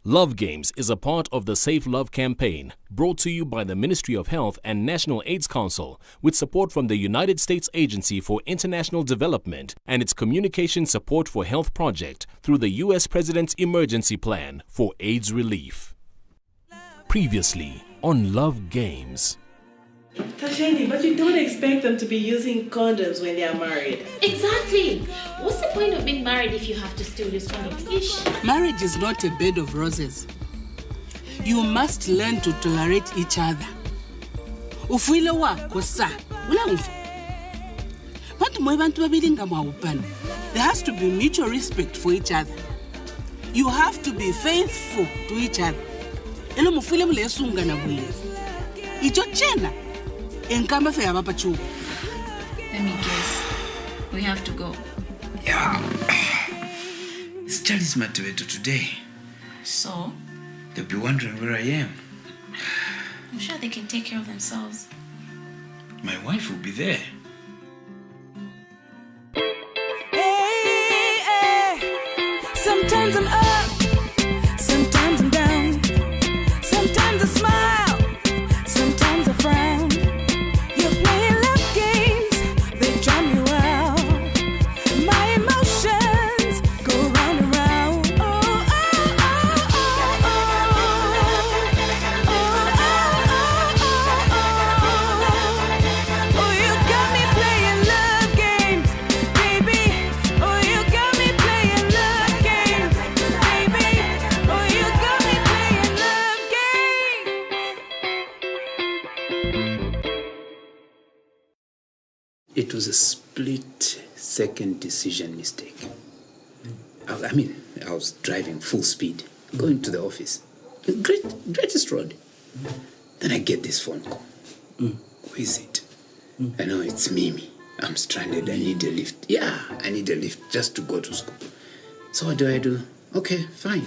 Love Games is a part of the Safe Love campaign brought to you by the Ministry of Health and National AIDS Council with support from the United States Agency for International Development and its Communication Support for Health project through the U.S. President's Emergency Plan for AIDS Relief. Previously on Love Games. Tashani, but you don't expect them to be using condoms when they are married. Exactly. What's the point of being married if you have to still use condoms? Ish. Marriage is not a bed of roses. You must learn to tolerate each other. Ufile wako sa, ulamfu. Bantu mwe bantu babili ngamawupana. There has to be mutual respect for each other. You have to be faithful to each other. Elo mufile mule sunga na bwile. Icho chena. Let me guess. We have to go. Yeah. This child is motivated today. So? They'll be wondering where I am. I'm sure they can take care of themselves. My wife will be there. Hey, hey. Sometimes I'm up, sometimes I'm down. Sometimes I smile, sometimes I frown. You're playing love games, they drive me wild. My emotions go round and round. Oh, oh, oh, oh, oh, oh, oh, you got me playing love games, baby. Oh, you got me playing love games, baby. Oh, you got me playing love games. It was a split-second decision mistake. I was driving full speed, going to the office. Greatest road. Then I get this phone call. Who is it? I know it's Mimi. I'm stranded. I need a lift. Yeah, I need a lift just to go to school. So what do? Okay, fine.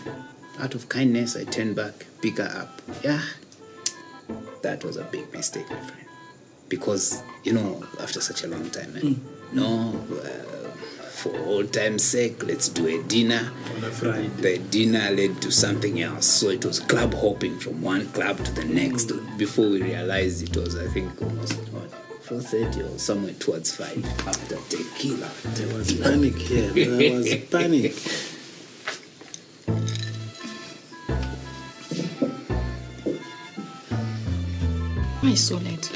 Out of kindness, I turn back, pick her up. Yeah, that was a big mistake, my friend. Because, after such a long time, for old time's sake, let's do a dinner. On a Friday. The dinner led to something else. So it was club hopping from one club to the next. Before we realized it was, I think, almost, 4:30 or somewhere towards 5 after tequila. There was panic here. There was panic. Why so late?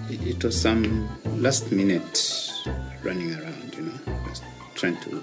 It was some last minute running around, just trying to...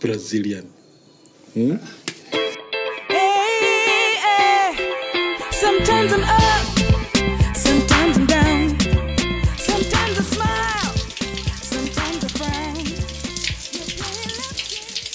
Brazilian. Hey, hey. Sometimes I'm up, sometimes I'm down. Sometimes I smile, sometimes I frown. You're playing love games.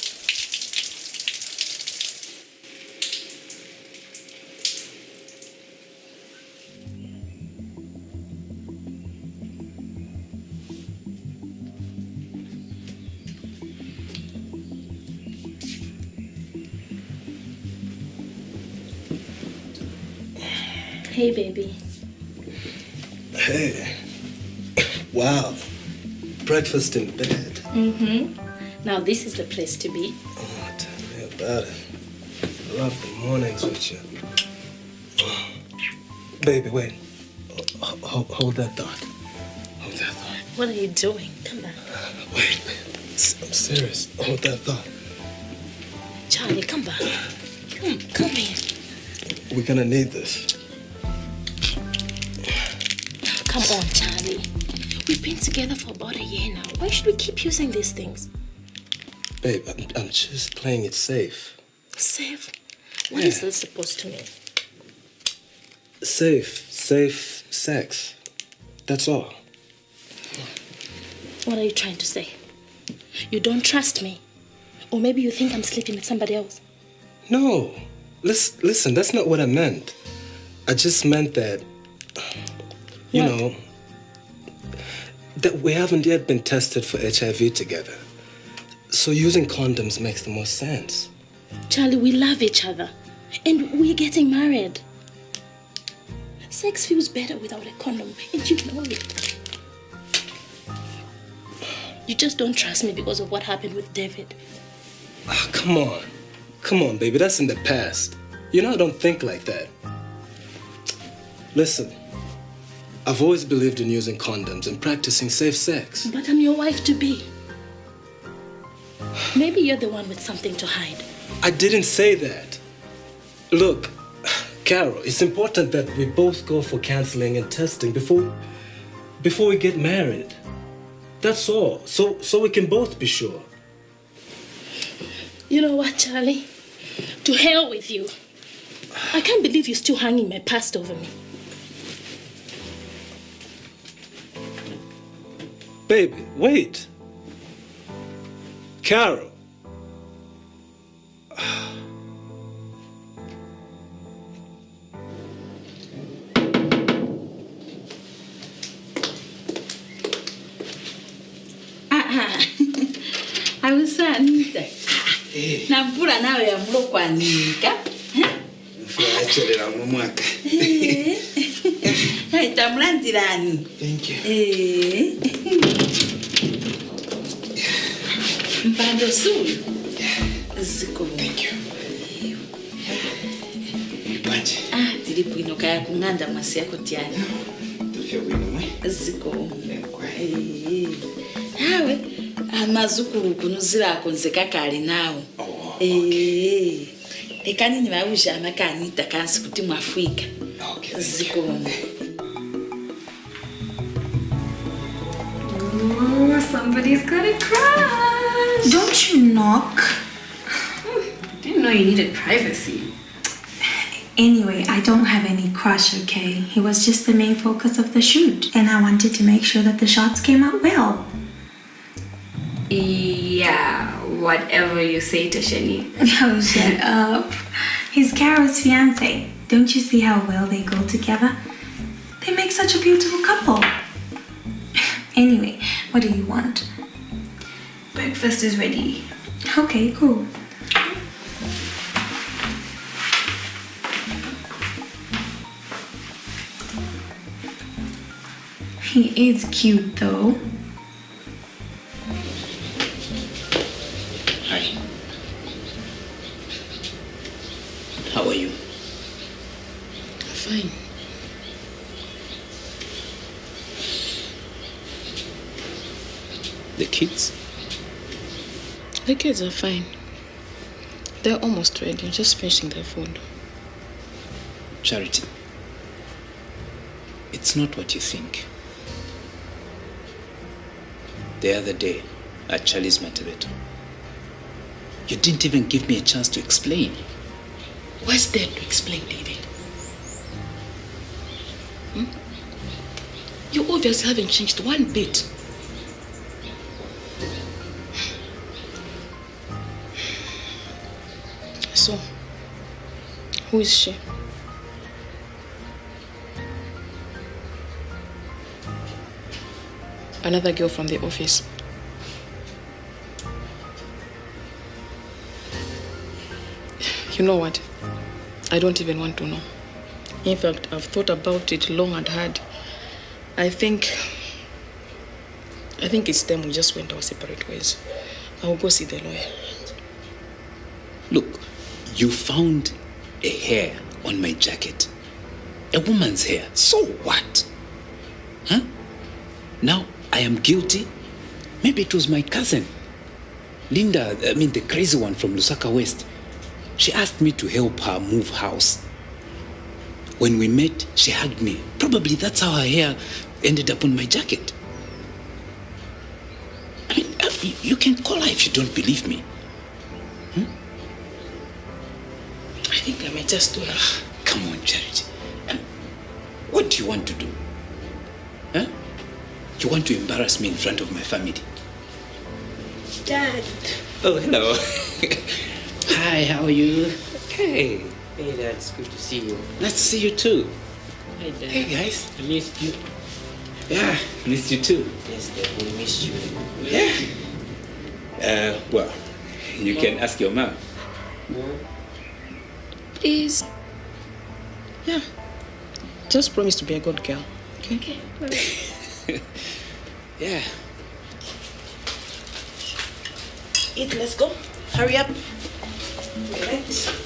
Hey, baby. Hey. Wow. Breakfast in bed. Now this is the place to be. Oh, tell me about it. I love the mornings with you. Oh. Baby, wait. Hold that thought. Hold that thought. What are you doing? Come back. Wait. I'm serious. Hold that thought. Charlie, come back. Come here. We're gonna need this. Come on, Charlie. We've been together for about a year now. Why should we keep using these things? Babe, I'm just playing it safe. Safe? What is this supposed to mean? Safe sex. That's all. What are you trying to say? You don't trust me? Or maybe you think I'm sleeping with somebody else. No. Listen, that's not what I meant. I just meant that, you know, that we haven't yet been tested for HIV together. So using condoms makes the most sense. Charlie, we love each other. And we're getting married. Sex feels better without a condom. And you know it. You just don't trust me because of what happened with David. Oh, come on. Come on, baby. That's in the past. You know I don't think like that. Listen, I've always believed in using condoms and practicing safe sex. But I'm your wife-to-be. Maybe you're the one with something to hide. I didn't say that. Look, Carol, it's important that we both go for counseling and testing before we get married. That's all. So we can both be sure. You know what, Charlie? To hell with you. I can't believe you're still hanging my past over me. Baby, wait. Carol. Awusanita. Nampura nawe ya mlokwanika. Mfuacherera mu mwaka. Hey, tamlandirani. Thank you. Mpando sulu. Ziko. Thank you. Ibanje. Tiri bwino kaya kunganda mwasi yako tiani. Tufya bwino mwe. Ziko. Hawe amazukuru kunuzira akonzeka kali nawe. Ekanini vauja amakanita kansi kuti mwafika. Ziko. Oh, somebody's got a crush. Don't you knock? Didn't know you needed privacy. Anyway, I don't have any crush, okay? He was just the main focus of the shoot. And I wanted to make sure that the shots came out well. Yeah, whatever you say to Shani. Oh, shut up. He's Carol's fiancé. Don't you see how well they go together? They make such a beautiful couple. Anyway, what do you want? Breakfast is ready. Okay, cool. He is cute though. Hi. How are you? Fine. The kids? The kids are fine. They're almost ready, just finishing their food. Charity, it's not what you think. The other day at Charlie's Matabeto, you didn't even give me a chance to explain. What's there to explain, David? You obviously haven't changed one bit. So, who is she? Another girl from the office. You know what? I don't even want to know. In fact, I've thought about it long and hard. I think it's time we just went our separate ways. I'll go see the lawyer. Look, you found a hair on my jacket. A woman's hair. So what? Huh? Now I am guilty. Maybe it was my cousin. Linda, the crazy one from Lusaka West. She asked me to help her move house. When we met, she hugged me. Probably that's how her hair ended up on my jacket. You can call her if you don't believe me. I think I might just do that. Come on, Charity. What do you want to do? Huh? You want to embarrass me in front of my family? Dad. Oh, hello. Hi, how are you? Hey. Hey, Dad, it's good to see you. Nice to see you too. Hey, Dad. Hey, guys. I missed you. Yeah, missed you too. Yes, Dad, we missed you. Yeah. Well, you can ask your mom. Please. Yeah. Just promise to be a good girl. Okay? Yeah. Eat, let's go. Hurry up. Right.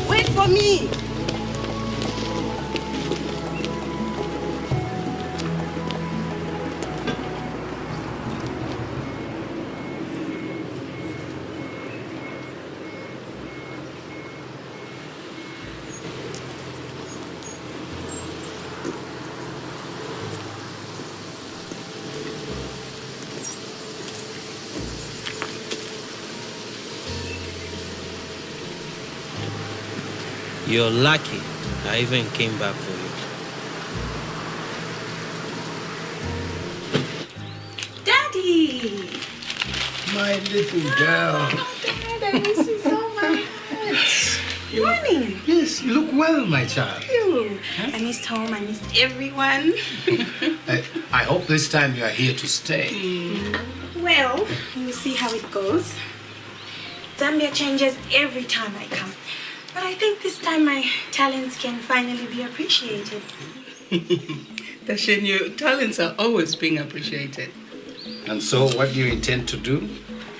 Wait for me. You're lucky I even came back for you. Daddy! My little girl. Dad, I miss you so much. Morning. Yes, you look well, my child. Thank you. Huh? I missed home. I missed everyone. I hope this time you are here to stay. Well, we'll see how it goes. Zambia changes every time I come. But I think this time my talents can finally be appreciated. Tashen, your talents are always being appreciated. And so what do you intend to do?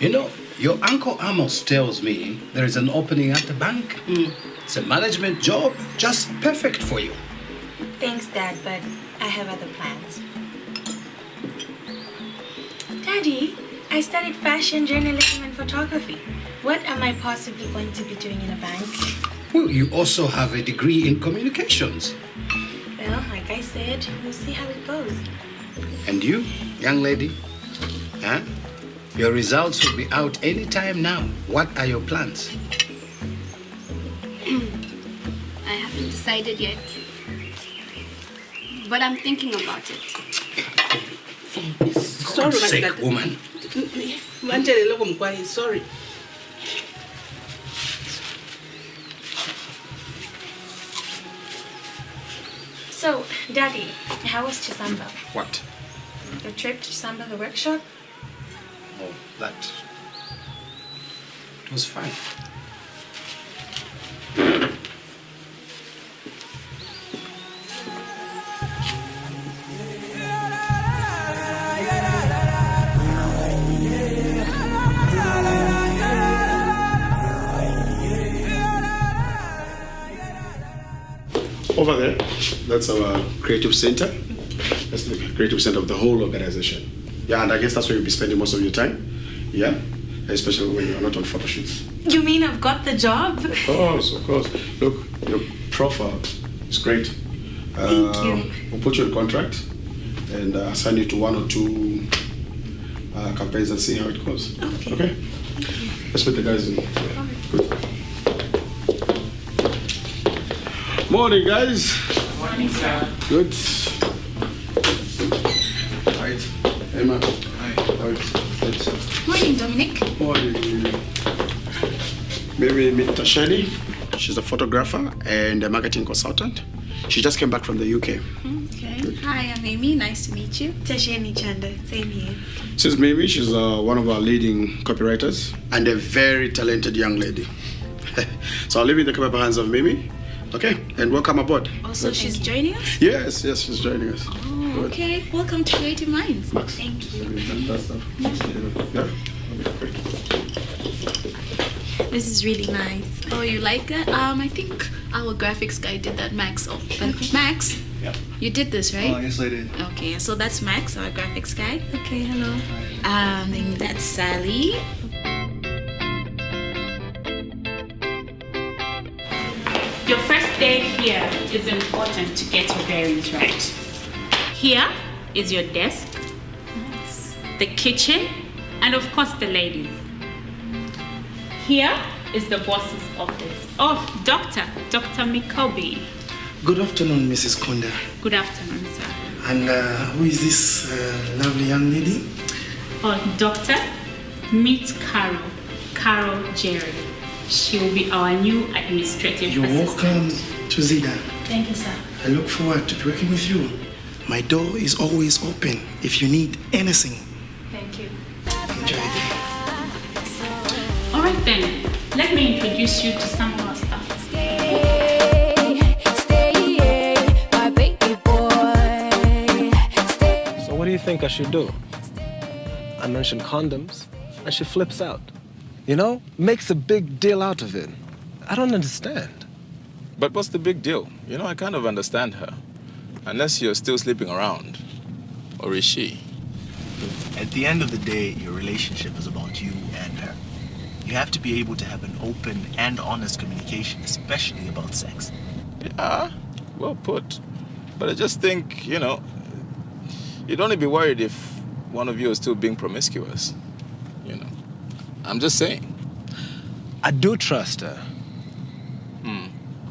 You know, your Uncle Amos tells me there is an opening at the bank. It's a management job, just perfect for you. Thanks, Dad, but I have other plans. Daddy, I studied fashion, journalism, and photography. What am I possibly going to be doing in a bank? Well, you also have a degree in communications. Well, like I said, we'll see how it goes. And you, young lady? Huh? Your results will be out any time now. What are your plans? I haven't decided yet. But I'm thinking about it. Sorry, for sake, woman. Sorry. So, Daddy, how was Chisamba? What? The trip to Chisamba, the workshop? Oh, that... It was fine. Over there, that's our creative center. That's the creative center of the whole organization. Yeah, and I guess that's where you'll be spending most of your time. Yeah, especially when you're not on photo shoots. You mean I've got the job? Of course, of course. Look, your profile is great. Thank you. We'll put you in contract and assign you to 1 or 2 campaigns and see how it goes. Okay? Let's put the guys in. Yeah. Good. Morning, guys. Morning. morning, sir. Good. Right. Emma. Hi. Good. Morning, Dominic. Morning. Maybe meet Tashani. She's a photographer and a marketing consultant. She just came back from the UK. Okay. Hi, I'm Amy. Nice to meet you. Tashani Chanda. Same here. This is Mimi. She's one of our leading copywriters and a very talented young lady. So I'll leave you in the capable hands of Mimi. Okay, and welcome aboard. Also, she's joining us? Yes, she's joining us. Oh, okay. Welcome to Creative Minds. Max. Thank you. Yeah. This is really nice. Oh, you like that? I think our graphics guy did that, Max. Oh, Max? Yeah. You did this, right? Oh, yes, I did. Okay, so that's Max, our graphics guy. Okay, hello. And that's Sally. Your first day here is important to get your bearings right. Here is your desk, the kitchen, and of course the ladies. Here is the boss's office. Oh, Dr. Mikobi. Good afternoon, Mrs. Konda. Good afternoon, sir. And who is this lovely young lady? Oh, Doctor, meet Carol Jerry. She will be our new administrative You're assistant. welcome to Zida. Thank you, sir. I look forward to working with you. My door is always open if you need anything. Thank you. Enjoy it. All right then, let me introduce you to some of our staff. So what do you think I should do? I mentioned condoms, and she flips out. You know, makes a big deal out of it. I don't understand. But what's the big deal? You know, I kind of understand her. Unless you're still sleeping around. Or is she? At the end of the day, your relationship is about you and her. You have to be able to have an open and honest communication, especially about sex. Yeah, well put. But I just think, you know, you'd only be worried if one of you is still being promiscuous. You know. I'm just saying. I do trust her.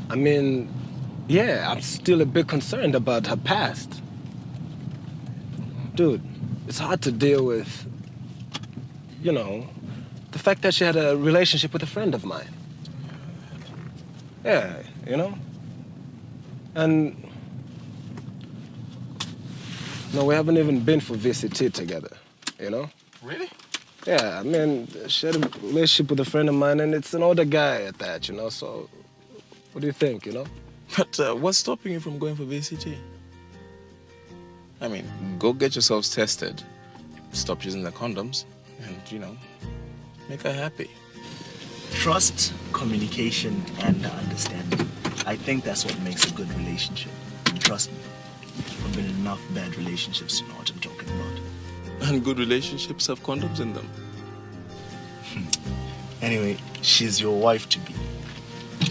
I mean, yeah, I'm still a bit concerned about her past. Dude, it's hard to deal with, you know, the fact that she had a relationship with a friend of mine. Yeah, you know? And, no, we haven't even been for VCT together, you know? Really? Yeah, I mean, she had a relationship with a friend of mine, and it's an older guy at that, you know, so what do you think, you know? But what's stopping you from going for VCT? I mean, go get yourselves tested, stop using the condoms, and, you know, make her happy. Trust, communication, and understanding. I think that's what makes a good relationship. And trust me, I've been in enough bad relationships to know what I'm talking about. And good relationships have condoms in them. Anyway, she's your wife-to-be.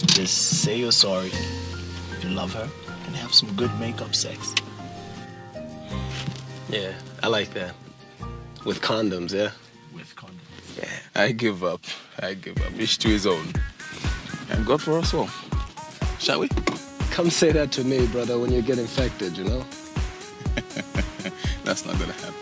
Just say you're sorry, you love her, and have some good make-up sex. Yeah, I like that. With condoms, yeah? With condoms. Yeah, I give up. Each to his own. And God for us all. Shall we? Come say that to me, brother, when you get infected, you know? That's not gonna happen.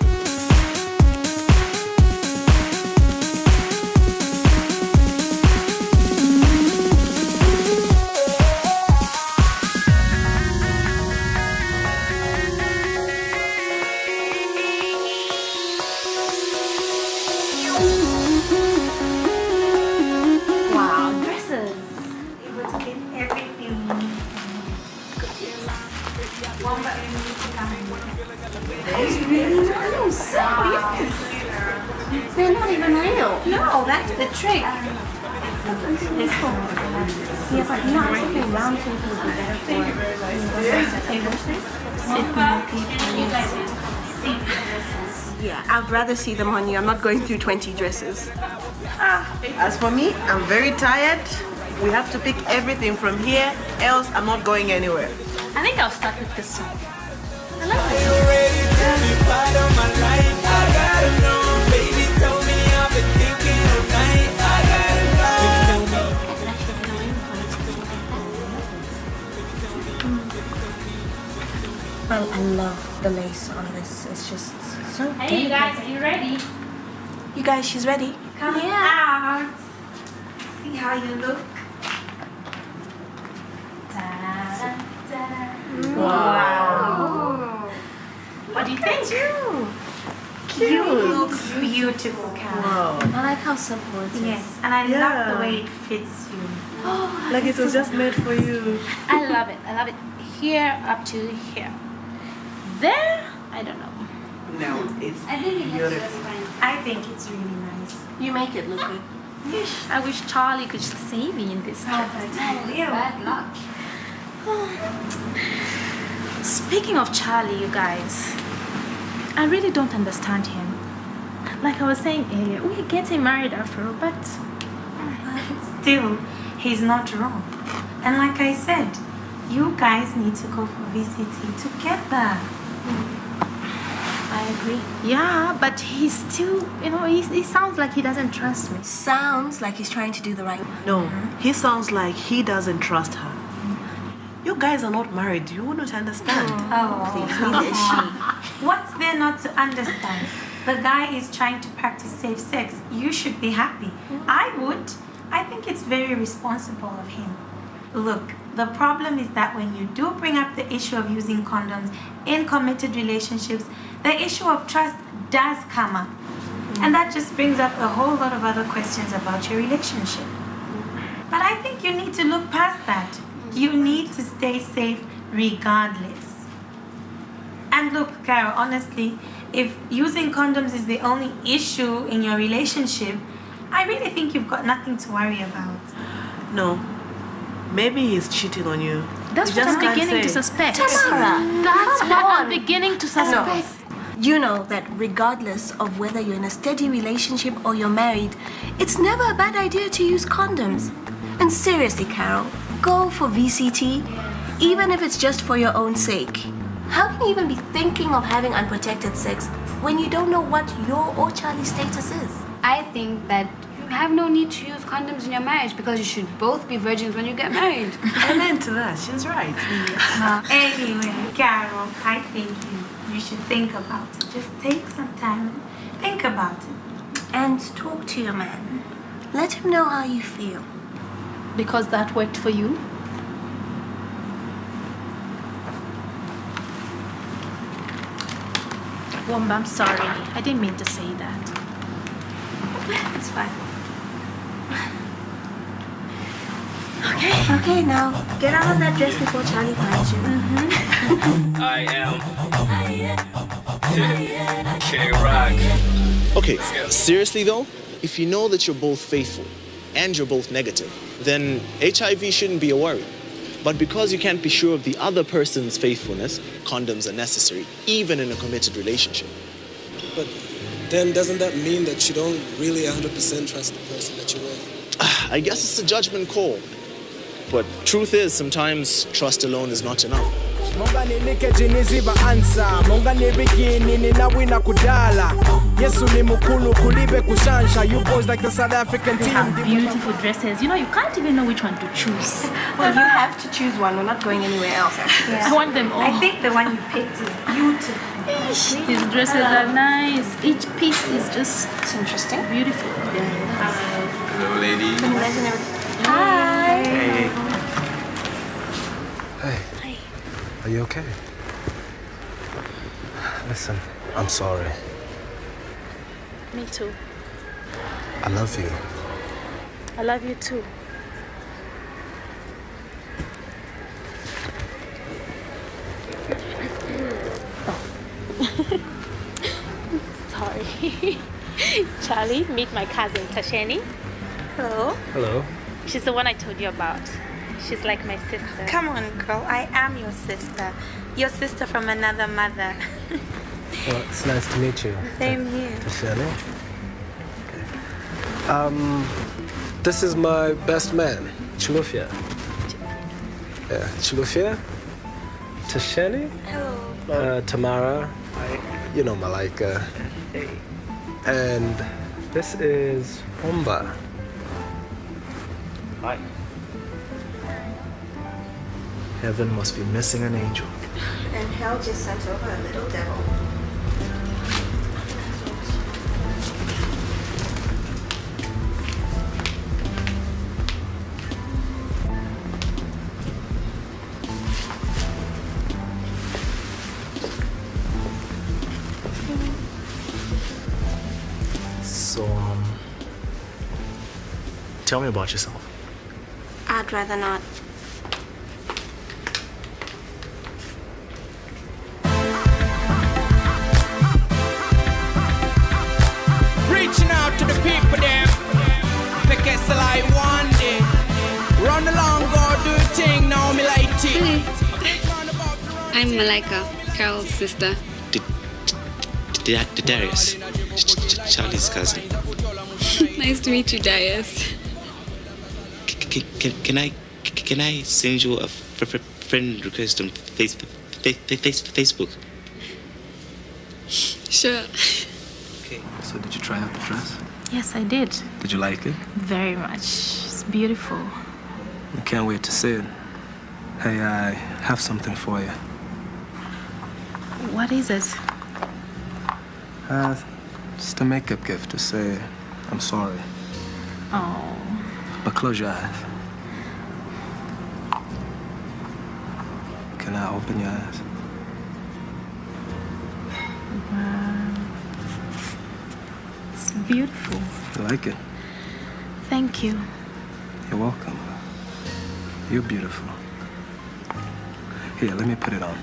Wow, dresses. Able to get everything. Womba That's really nice. Yes. They're not even real. No, that's the trick. Let's go. Yeah, but you know, I think round tables would be better for Yeah, I'd rather see them on you. I'm not going through 20 dresses. As for me, I'm very tired. We have to pick everything from here, else I'm not going anywhere. I think I'll start with this one. I like Are you ready to be part of my life? I gotta know, baby, tell me I've been thinking all night. I gotta know. the lace on this is just so Hey, you guys, are you ready? You guys, she's ready. Come out. See how you look. Wow. What do you think? You look beautiful, Karen. Wow. I like how simple it is. Yes, and I love the way it fits you. Like it was just made for you. I love it. I love it. Here up to here. There, I don't know. No, it's I think it looks just fine. I think it's really nice. You make it look good. I wish Charlie could see me in this dress. Bad luck. Speaking of Charlie, you guys, I really don't understand him. Like I was saying earlier, we're getting married after all, but still, he's not wrong. And like I said, you guys need to go for VCT together. I agree. Yeah, but he's still, he sounds like he doesn't trust me. Sounds like he's trying to do the right thing. No, he sounds like he doesn't trust her. You guys are not married. You wouldn't understand. Please, neither is she. What's there not to understand? The guy is trying to practice safe sex. You should be happy. I would. I think it's very responsible of him. Look, the problem is that when you do bring up the issue of using condoms in committed relationships, the issue of trust does come up. And that just brings up a whole lot of other questions about your relationship. But I think you need to look past that. You need to stay safe regardless. And look, Carol, honestly, if using condoms is the only issue in your relationship, I really think you've got nothing to worry about. No. Maybe he's cheating on you. That's You what just I'm can't beginning to say. suspect. Tamara, That's come what I'm on. beginning to suspect. You know that regardless of whether you're in a steady relationship or you're married, it's never a bad idea to use condoms. And seriously, Carol, go for VCT, even if it's just for your own sake. How can you even be thinking of having unprotected sex when you don't know what your or Charlie's status is? I think that you have no need to use condoms in your marriage because you should both be virgins when you get married. Amen to that. She's right. Anyway, Carol, I think you should think about it. Just take some time and think about it. And talk to your man. Let him know how you feel. Because that worked for you? Womba, I'm sorry. I didn't mean to say that. It's fine. Okay. Okay, now get out of that dress before Charlie finds you. I am K-Rock. Okay, seriously though, if you know that you're both faithful and you're both negative, then HIV shouldn't be a worry. But because you can't be sure of the other person's faithfulness, condoms are necessary, even in a committed relationship. But then doesn't that mean that you don't really 100% trust the person that you're with? I guess it's a judgment call. But truth is, sometimes trust alone is not enough. Monga ninike jiniziba ansa Monga nibikini ninawina kudala Yesu ni mukulu kulibe kushansha You boys like the South African team Have beautiful dresses. You can't even know which one to choose. Well, you have to choose one. We're not going anywhere else. Yeah. I want them all. I think the one you picked is beautiful. These dresses are nice. Each piece is just interesting. Beautiful. Hello, lady. Hi. Hey. Hey. Are you okay? Listen, I'm sorry. Me too. I love you. I love you too. Sorry. Charlie, meet my cousin Tasheni. Hello. Hello. She's the one I told you about. She's like my sister. Come on, girl. I am your sister. Your sister from another mother. Well, it's nice to meet you. Same here. Tashani. This is my best man, Chilufya. Yeah, Chilufya. Tashani. Hello. Tamara. You know Malaika. Hey. And this is Womba. Hi. Heaven must be missing an angel. And hell just sent over a little devil. So, tell me about yourself. I'd rather not. Reaching out to the people them. Make it like one day. Run along, go do your thing, now me like it. I'm Malaika, Carol's sister. Darius, Charlie's cousin. Nice to meet you, Darius. Can I send you a friend request on Facebook? Sure. Okay, so did you try out the dress? Yes, I did. Did you like it? Very much. It's beautiful. I can't wait to see it. Hey, I have something for you. What is it? Just a makeup gift to say I'm sorry. Oh. But close your eyes. Can I open your eyes? Wow. It's beautiful. You like it? Thank you. You're welcome. You're beautiful. Here, let me put it on.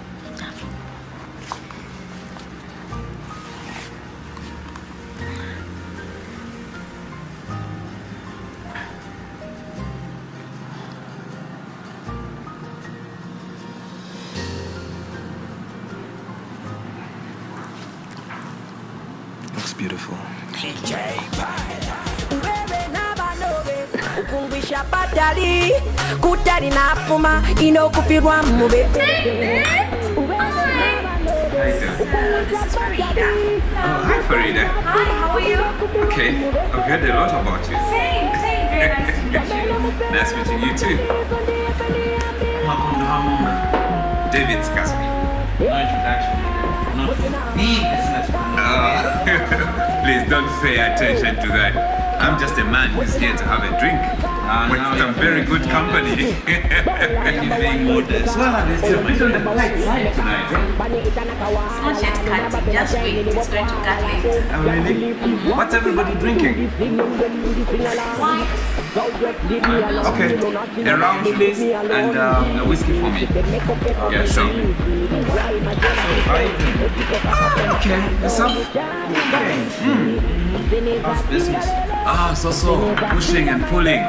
Looks beautiful. Ukumbisha patali kutari na fuma inokupirwa mube. This is Farida. Oh, hi Farida. Hi, how are you? Okay, I've heard a lot about you. Same, very nice to meet you. Nice meeting you too. David's cousin. No introduction. Not the business. Please don't pay attention to that. I'm just a man who's here to have a drink with some very good company. You're being modest. Well, it's a bit on the light side tonight. It's not yet cutting. Just wait. It's going to cut later. Oh, really? What's everybody drinking? Wine. Okay, a round please, and a whiskey for me. Yeah, sure. Okay, yourself? How's business? So, pushing and pulling.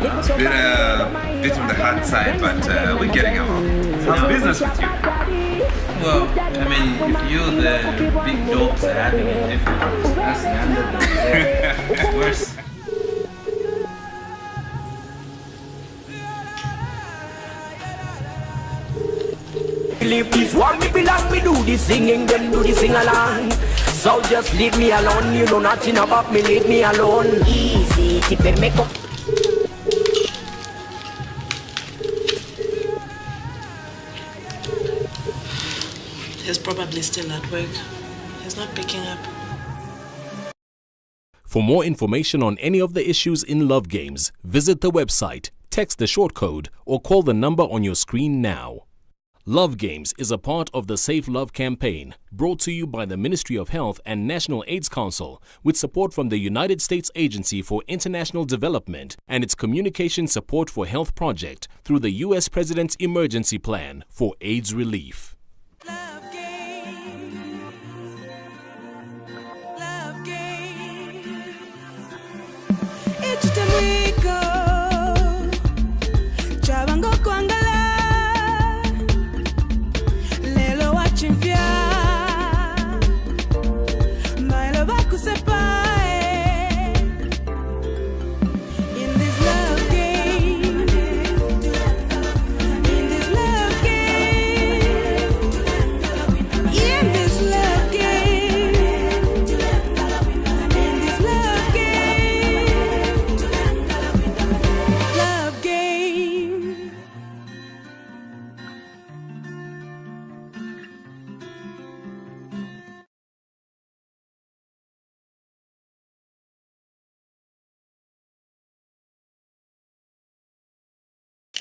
It's been a bit on the hard side, but we're getting along. How's business with you? Well, I mean, if you're the big dogs are having a difficulty, that's the end of the day. It's worse. Please want me belong, me do the singing, then do the sing along. So just leave me alone, you know nothing about me, leave me alone. Easy, tip and make up. He's probably still at work. He's not picking up. For more information on any of the issues in Love Games, visit the website, text the short code, or call the number on your screen now. Love Games is a part of the Safe Love campaign, brought to you by the Ministry of Health and National AIDS Council, with support from the United States Agency for International Development and its Communication Support for Health project through the U.S. President's Emergency Plan for AIDS Relief.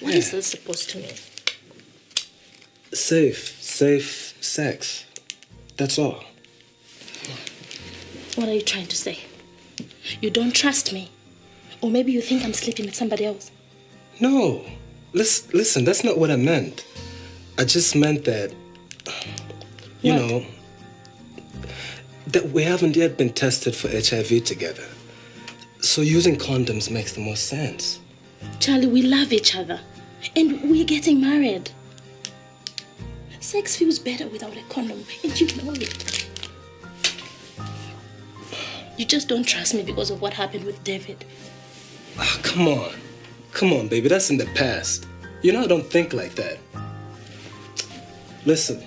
What is this supposed to mean? Safe sex. That's all. What are you trying to say? You don't trust me? Or maybe you think I'm sleeping with somebody else? No. Listen, that's not what I meant. I just meant that, you know, that we haven't yet been tested for HIV together. So using condoms makes the most sense. Charlie, we love each other. And we're getting married. Sex feels better without a condom, and you know it. You just don't trust me because of what happened with David. Oh, come on, baby. That's in the past. You know I don't think like that. Listen,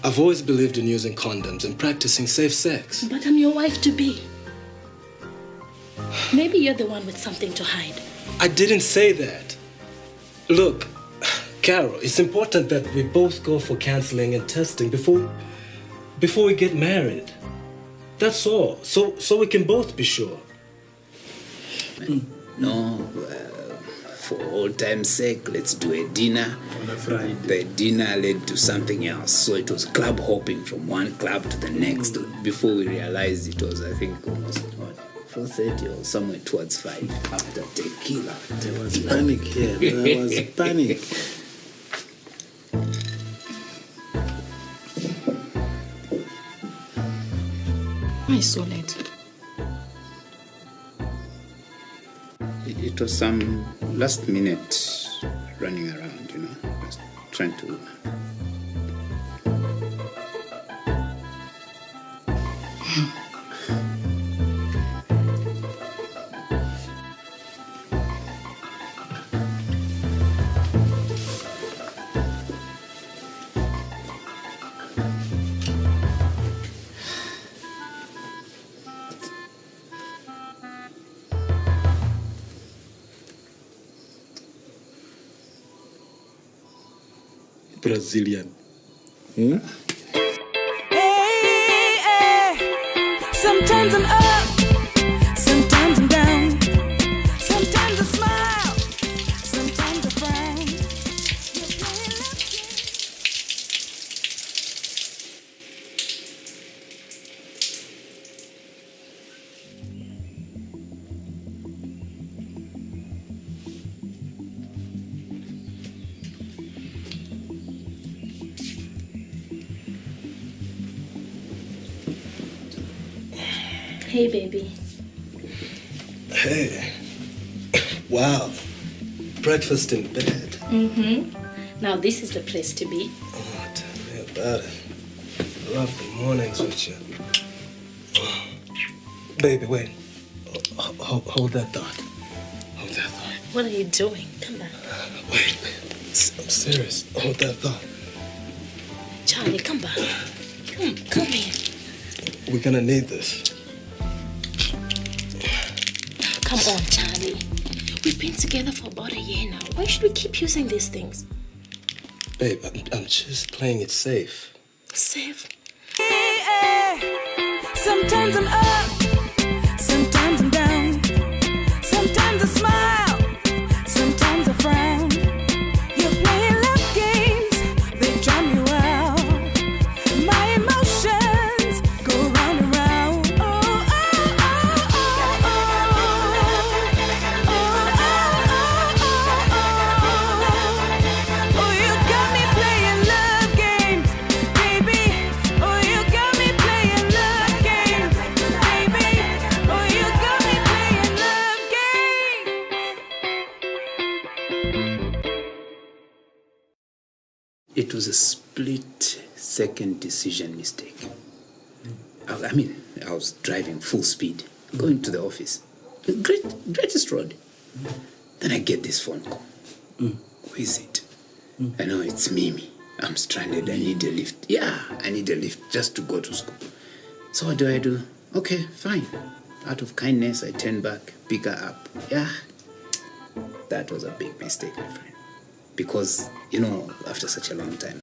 I've always believed in using condoms and practicing safe sex. But I'm your wife-to-be. Maybe you're the one with something to hide. I didn't say that. Look, Carol, it's important that we both go for counseling and testing before we get married. That's all. So we can both be sure. No, for old time's sake, let's do a dinner. The dinner led to something else. So it was club hopping from one club to the next. Before we realized it was, I think, almost 4:30 or somewhere towards 5 after tequila. There was panic here. There was panic. Why so late? It was some last minute running around, you know, just trying to. Brazilian. Sometimes I'm up, sometimes I'm down. Sometimes I smile, sometimes I frown. Hey, baby. Hey. Wow. Breakfast in bed. Mm-hmm. Now this is the place to be. Oh, tell me about it. I love the mornings with you. Baby, wait. Hold that thought. Hold that thought. What are you doing? Come back. Wait. I'm serious. Hold that thought. Charlie, come back. Come here. We're gonna need this. Come on, Charlie. We've been together for about a year now. Why should we keep using these things? Babe, I'm just playing it safe. Safe? Sometimes I'm up, sometimes I'm down. Sometimes I smile, sometimes I frown. You're playing love games, they drive me wild. My emotions go round and round. Oh, you got me playing love games, baby. Oh, you got me playing love games, baby. Oh, you got me playing love games. It was a split-second decision mistake. I mean, I was driving full speed, going to the office. Greatest road. Then I get this phone call. Who is it? I know it's Mimi. I'm stranded. I need a lift. Yeah, I need a lift just to go to school. So what do? Okay, fine. Out of kindness, I turn back, pick her up. Yeah, that was a big mistake, my friend. Because, you know, after such a long time.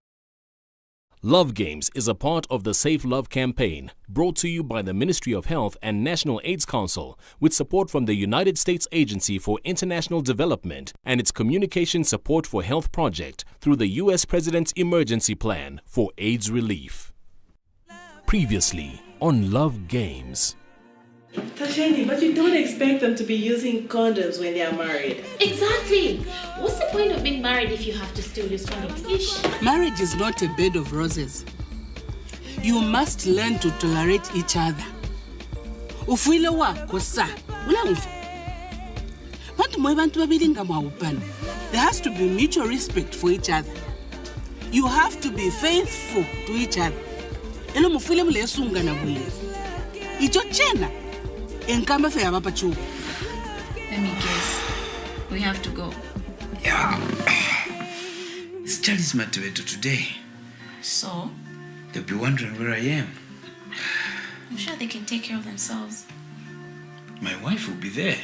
Love Games is a part of the Safe Love campaign, brought to you by the Ministry of Health and National AIDS Council, with support from the United States Agency for International Development and its Communication Support for Health project through the U.S. President's Emergency Plan for AIDS Relief. Previously on Love Games. Tashani, but you don't expect them to be using condoms when they are married. Exactly. What's the point of being married if you have to still use condoms? Ish. Marriage is not a bed of roses. You must learn to tolerate each other. Ufile wako sa, ulamva. Bantu moyo bantu babili ngamawupana. There has to be mutual respect for each other. You have to be faithful to each other. Elo mufile mule sunga na bwile. Icho chena. Let me guess. We have to go. Yeah. This child is motivated today. So? They'll be wondering where I am. I'm sure they can take care of themselves. My wife will be there.